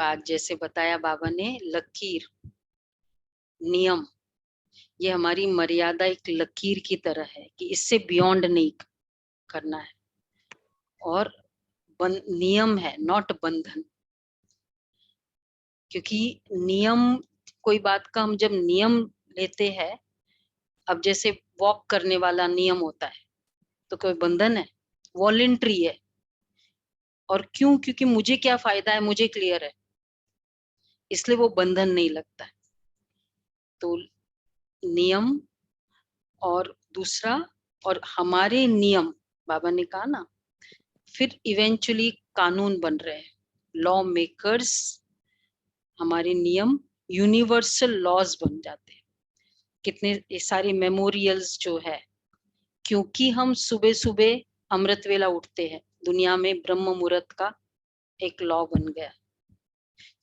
आज जैसे बताया बाबा ने, लकीर, नियम, ये हमारी मर्यादा एक लकीर की तरह है कि इससे बियॉन्ड नहीं करना है। और नियम है, नॉट बंधन। क्योंकि नियम, कोई बात का हम जब नियम लेते हैं, अब जैसे वॉक करने वाला नियम होता है, तो कोई बंधन है? वॉलेंट्री है। और क्यों? क्योंकि मुझे क्या फायदा है मुझे क्लियर है, इसलिए वो बंधन नहीं लगता है। तो नियम और दूसरा, और हमारे नियम, बाबा ने कहा ना, फिर इवेंचुअली कानून बन रहे हैं, लॉ मेकर्स, हमारे नियम यूनिवर्सल लॉज बन जाते हैं। कितने ये सारे मेमोरियल्स जो है, क्योंकि हम सुबह सुबह अमृत वेला उठते हैं, दुनिया में ब्रह्म मुहूर्त का एक लॉ बन गया।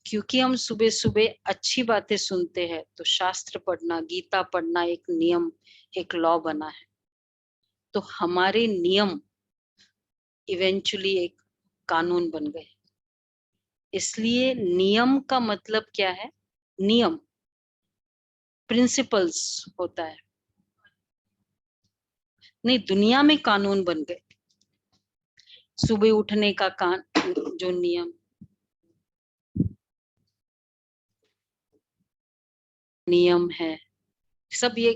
क्योंकि हम सुबह सुबह अच्छी बातें सुनते हैं, तो शास्त्र पढ़ना, गीता पढ़ना एक नियम, एक लॉ बना है। तो हमारे नियम इवेंचुअली एक कानून बन गए। इसलिए नियम का मतलब क्या है? नियम प्रिंसिपल्स होता है। नहीं, दुनिया में कानून बन गए। सुबह उठने का जो नियम है, सब ये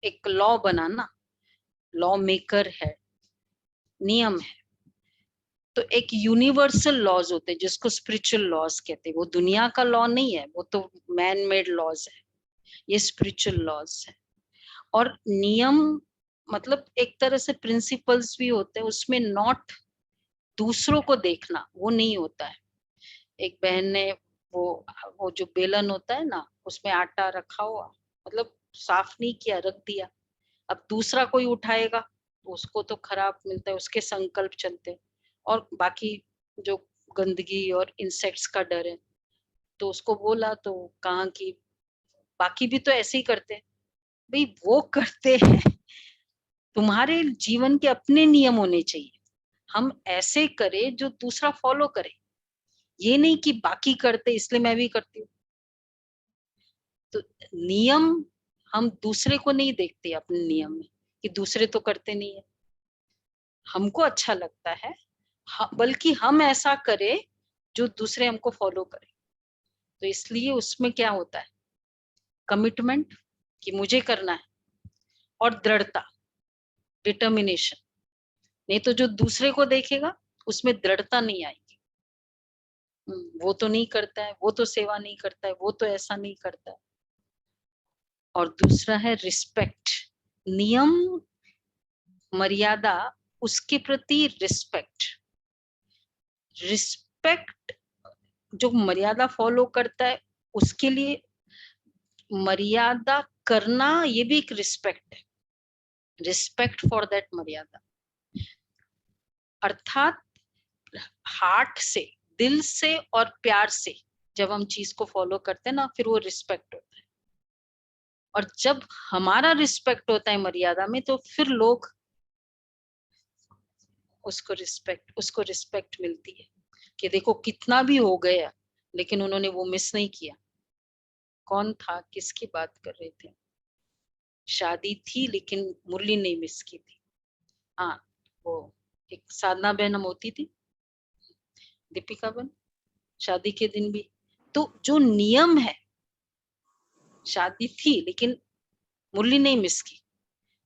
एक लॉ बना ना, लॉ मेकर है, नियम है। तो एक यूनिवर्सल लॉज होते हैं जिसको स्पिरिचुअल लॉज कहते हैं। वो दुनिया का लॉ नहीं है, वो तो मैन मेड लॉज है, ये स्पिरिचुअल लॉज है। और नियम मतलब एक तरह से प्रिंसिपल्स भी होते हैं, उसमें नॉट दूसरों को देखना, वो नहीं होता है। एक बहन ने वो जो बेलन होता है ना, उसमें आटा रखा हुआ, मतलब साफ नहीं किया, रख दिया। अब दूसरा कोई उठाएगा तो उसको तो खराब मिलता है, उसके संकल्प चलते हैं। और बाकी जो गंदगी और इंसेक्ट्स का डर है, तो उसको बोला तो कहा कि बाकी भी तो ऐसे ही करते हैं। भाई वो करते हैं, तुम्हारे जीवन के अपने नियम होने चाहिए। हम ऐसे करें जो दूसरा फॉलो करे, ये नहीं कि बाकी करते इसलिए मैं भी करती हूँ। तो नियम, हम दूसरे को नहीं देखते अपने नियम में कि दूसरे तो करते नहीं है, हमको अच्छा लगता है, बल्कि हम ऐसा करें जो दूसरे हमको फॉलो करें। तो इसलिए उसमें क्या होता है? कमिटमेंट कि मुझे करना है, और दृढ़ता, डिटर्मिनेशन। नहीं तो जो दूसरे को देखेगा उसमें दृढ़ता नहीं आएगी। वो तो नहीं करता है, वो तो सेवा नहीं करता है, वो तो ऐसा नहीं करता है। और दूसरा है रिस्पेक्ट, नियम, मर्यादा, उसके प्रति रिस्पेक्ट। रिस्पेक्ट, जो मर्यादा फॉलो करता है उसके लिए मर्यादा करना, ये भी एक रिस्पेक्ट है, रिस्पेक्ट फॉर दैट मर्यादा। अर्थात हार्ट से, दिल से और प्यार से जब हम चीज को फॉलो करते हैं ना, फिर वो रिस्पेक्ट होता है। और जब हमारा रिस्पेक्ट होता है मर्यादा में, तो फिर लोग उसको रिस्पेक्ट मिलती है कि देखो कितना भी हो गया, लेकिन उन्होंने वो मिस नहीं किया। कौन था, किसकी बात कर रहे थे? शादी थी लेकिन मुरली नहीं मिस की थी। हाँ, वो एक साधना बहन हम होती थी, दीपिका बहन, शादी के दिन भी। तो जो नियम है, शादी थी लेकिन मुरली नहीं मिस की,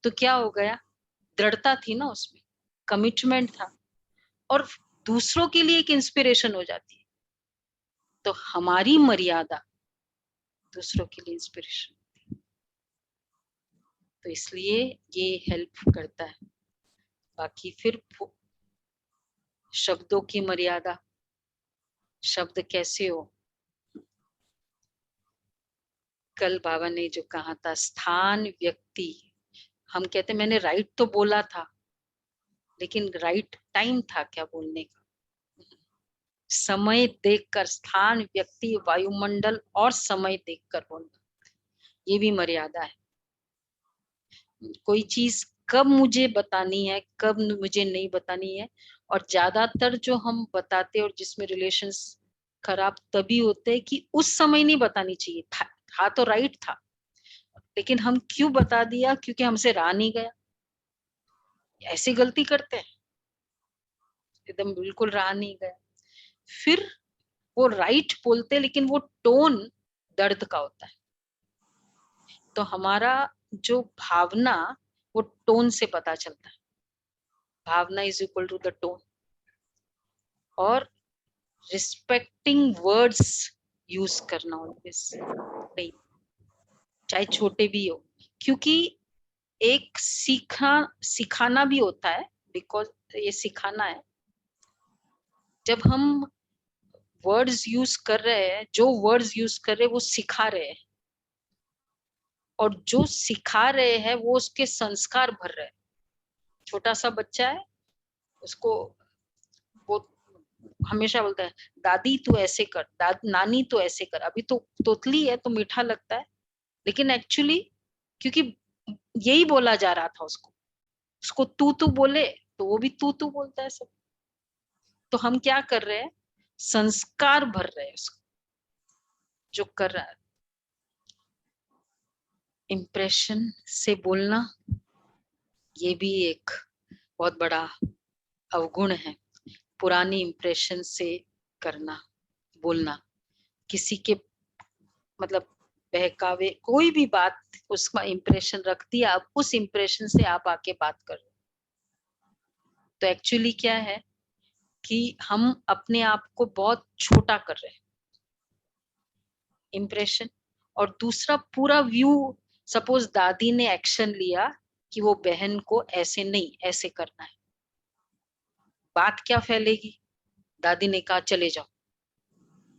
तो क्या हो गया? दृढ़ता थी ना उसमें, कमिटमेंट था, और दूसरों के लिए एक इंस्पिरेशन हो जाती है। तो हमारी मर्यादा दूसरों के लिए इंस्पिरेशन, तो इसलिए ये हेल्प करता है। बाकी फिर शब्दों की मर्यादा, शब्द कैसे हो? कल बाबा ने जो कहा था, स्थान, व्यक्ति, हम कहते मैंने राइट तो बोला था, लेकिन राइट टाइम था क्या बोलने का? समय देखकर, स्थान, व्यक्ति, वायुमंडल और समय देखकर बोलना, ये भी मर्यादा है। कोई चीज कब मुझे बतानी है, कब मुझे नहीं बतानी है। और ज्यादातर जो हम बताते और जिसमें रिलेशंस खराब तभी होते हैं कि उस समय नहीं बतानी चाहिए था तो राइट था, लेकिन हम क्यों बता दिया, क्योंकि हमसे रहा नहीं गया। ऐसी गलती करते हैं, एकदम बिल्कुल रहा नहीं गया, फिर वो राइट बोलते, लेकिन वो टोन दर्द का होता है। तो हमारा जो भावना, वो टोन से पता चलता है। भावना is equal to the tone. और रिस्पेक्टिंग वर्ड्स यूज करना ऑलवेज, नहीं, चाहे छोटे भी हो, क्योंकि एक सिखाना भी होता है, बिकॉज ये सिखाना है। जब हम वर्ड्स यूज कर रहे हैं, जो वर्ड्स यूज कर रहे हैं वो सिखा रहे हैं, और जो सिखा रहे हैं वो उसके संस्कार भर रहे हैं। छोटा सा बच्चा है, उसको वो हमेशा बोलता है दादी तू ऐसे कर, नानी तू ऐसे कर। अभी तो तोतली है तो मीठा लगता है, लेकिन एक्चुअली क्योंकि यही बोला जा रहा था उसको, उसको तू तू बोले तो वो भी तू तू बोलता है सब। तो हम क्या कर रहे हैं, संस्कार भर रहे हैं उसको, जो कर रहा है। इम्प्रेशन से बोलना, ये भी एक बहुत बड़ा अवगुण है। पुरानी इम्प्रेशन से करना, बोलना, किसी के मतलब बहकावे, कोई भी बात उसका इम्प्रेशन रख दिया, अब उस इम्प्रेशन से आप आके बात कर रहे हो। तो एक्चुअली क्या है कि हम अपने आप को बहुत छोटा कर रहे हैं, इम्प्रेशन। और दूसरा पूरा व्यू, सपोज दादी ने एक्शन लिया कि वो बहन को ऐसे नहीं ऐसे करना है, बात क्या फैलेगी, दादी ने कहा चले जाओ,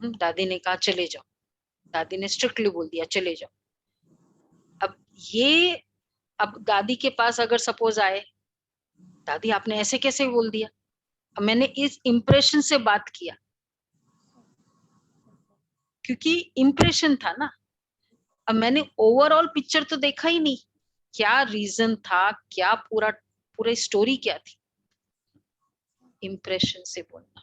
दादी ने कहा चले जाओ, दादी ने स्ट्रिक्टली बोल दिया चले जाओ। अब ये, अब दादी के पास अगर सपोज आए, दादी आपने ऐसे कैसे बोल दिया, अब मैंने इस इम्प्रेशन से बात किया, क्योंकि इम्प्रेशन था ना। अब मैंने ओवरऑल पिक्चर तो देखा ही नहीं, क्या रीजन था, क्या पूरा स्टोरी क्या थी। इम्प्रेशन से बोलना,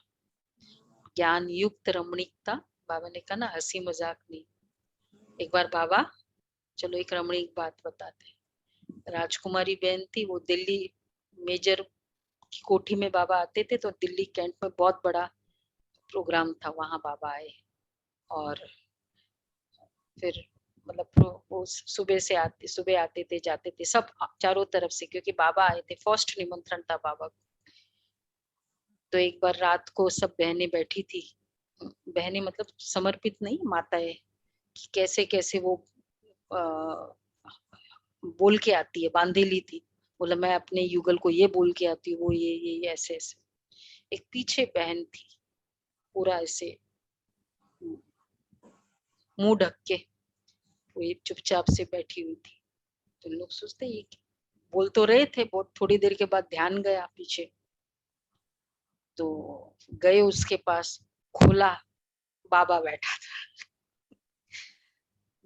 ज्ञान युक्त रमणीकता। बाबा ने कहा ना हंसी मजाक नहीं। एक बार बाबा, चलो एक रमणीक बात बताते हैं। राजकुमारी बहन थी, वो दिल्ली मेजर की कोठी में बाबा आते थे, तो दिल्ली कैंट में बहुत बड़ा प्रोग्राम था, वहां बाबा आए। और फिर मतलब वो सुबह आते थे जाते थे सब चारों तरफ से, क्योंकि बाबा आए थे, फर्स्ट निमंत्रण था बाबा को। तो एक बार रात को सब बहनें बैठी थी, बहनें मतलब समर्पित नहीं, माताएं, कि कैसे कैसे वो आ, बोल के आती है, बांधेली थी, बोला मैं अपने युगल को ये बोल के आती हूँ, वो ये ऐसे ऐसे। एक पीछे बहन थी, पूरा ऐसे मुंह ढक के, वो ये चुपचाप से बैठी हुई थी। तो लोग सोचते ये बोल तो रहे थे, बहुत थोड़ी देर के बाद ध्यान गया पीछे, तो गए उसके पास, खोला, बाबा बैठा था,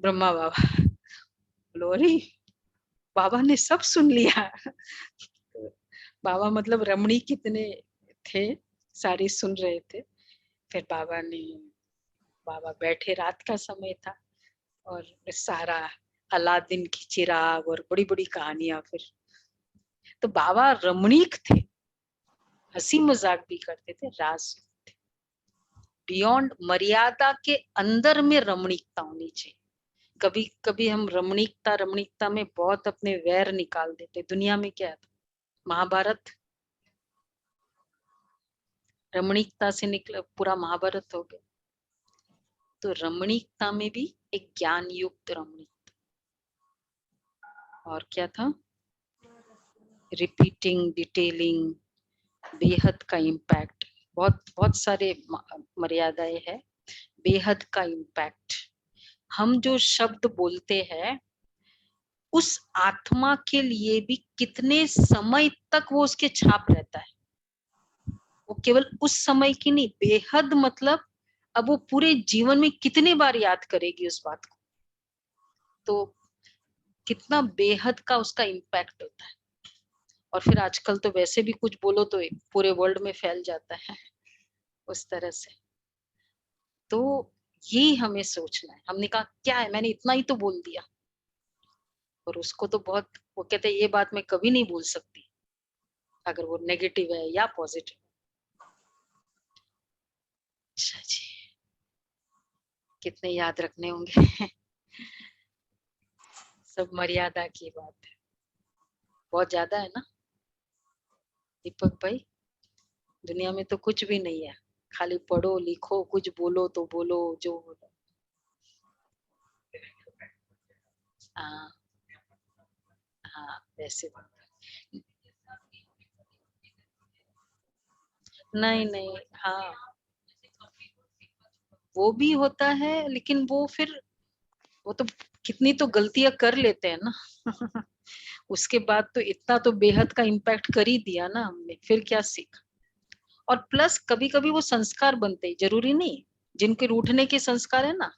ब्रह्मा बाबा। लोरी, बाबा ने सब सुन लिया। बाबा मतलब रमणी कितने थे, सारे सुन रहे थे। फिर बाबा बैठे, रात का समय था, और सारा अलादीन की चिराग और बड़ी बड़ी कहानियां। फिर तो बाबा रमणीक थे, हंसी मजाक भी करते थे, राज बियॉन्ड मर्यादा के अंदर में रमणीकता होनी चाहिए। कभी कभी हम रमणीकता रमणीकता में बहुत अपने वैर निकाल देते। दुनिया में क्या था, महाभारत रमणीकता से निकला, पूरा महाभारत हो गया। तो रमणीकता में भी एक ज्ञान युक्त रमणीकता। और क्या था, रिपीटिंग, डिटेलिंग, बेहद का इम्पैक्ट, बहुत बहुत सारे मर्यादाएं है। बेहद का इम्पैक्ट, हम जो शब्द बोलते हैं उस आत्मा के लिए भी कितने समय तक वो उसके छाप रहता है। वो केवल उस समय की नहीं, बेहद मतलब अब वो पूरे जीवन में कितने बार याद करेगी उस बात को। तो कितना बेहद का उसका इम्पैक्ट होता है। और फिर आजकल तो वैसे भी कुछ बोलो तो पूरे वर्ल्ड में फैल जाता है, उस तरह से। तो यही हमें सोचना है। हमने कहा क्या है, मैंने इतना ही तो बोल दिया, और उसको तो बहुत, वो कहते हैं ये बात मैं कभी नहीं भूल सकती, अगर वो नेगेटिव है या पॉजिटिव। अच्छा जी, कितने याद रखने होंगे। सब मर्यादा की बात है, बहुत ज्यादा है ना दीपक भाई। दुनिया में तो कुछ भी नहीं है, खाली पढ़ो लिखो, कुछ बोलो तो बोलो जो बोलो। हाँ हाँ, वैसे नहीं नहीं, हाँ वो भी होता है, लेकिन वो फिर वो तो कितनी तो गलतियां कर लेते हैं ना। उसके बाद तो इतना तो बेहद का इम्पैक्ट कर ही दिया ना हमने, फिर क्या सीख। और प्लस कभी कभी वो संस्कार बनते ही, जरूरी नहीं, जिनके रूठने के संस्कार है ना,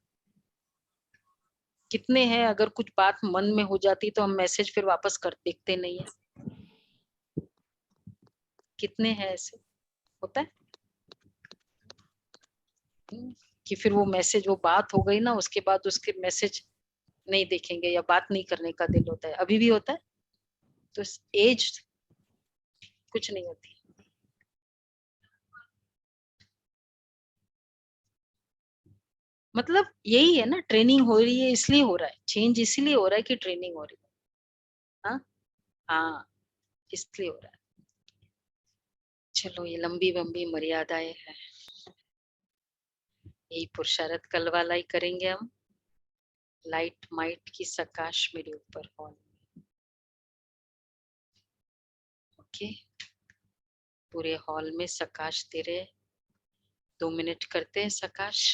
कितने हैं, अगर कुछ बात मन में हो जाती तो हम मैसेज फिर वापस कर देखते नहीं है, कितने हैं ऐसे, होता है। कि फिर वो मैसेज, वो बात हो गई ना, उसके बाद उसके मैसेज नहीं देखेंगे या बात नहीं करने का दिल होता है, अभी भी होता है। तो एज कुछ नहीं होती। मतलब यही है ना, ट्रेनिंग हो रही है इसलिए हो रहा है, चेंज इसलिए हो रहा है कि ट्रेनिंग हो रही है। हाँ हाँ, इसलिए हो रहा है। चलो, ये लंबी लंबी मर्यादाएं हैं, यही पुरुषार्थ कल वाला ही करेंगे हम। लाइट माइट की सकाश मेरे ऊपर हॉल। ओके, पूरे हॉल में सकाश तेरे, 2 मिनट करते हैं सकाश।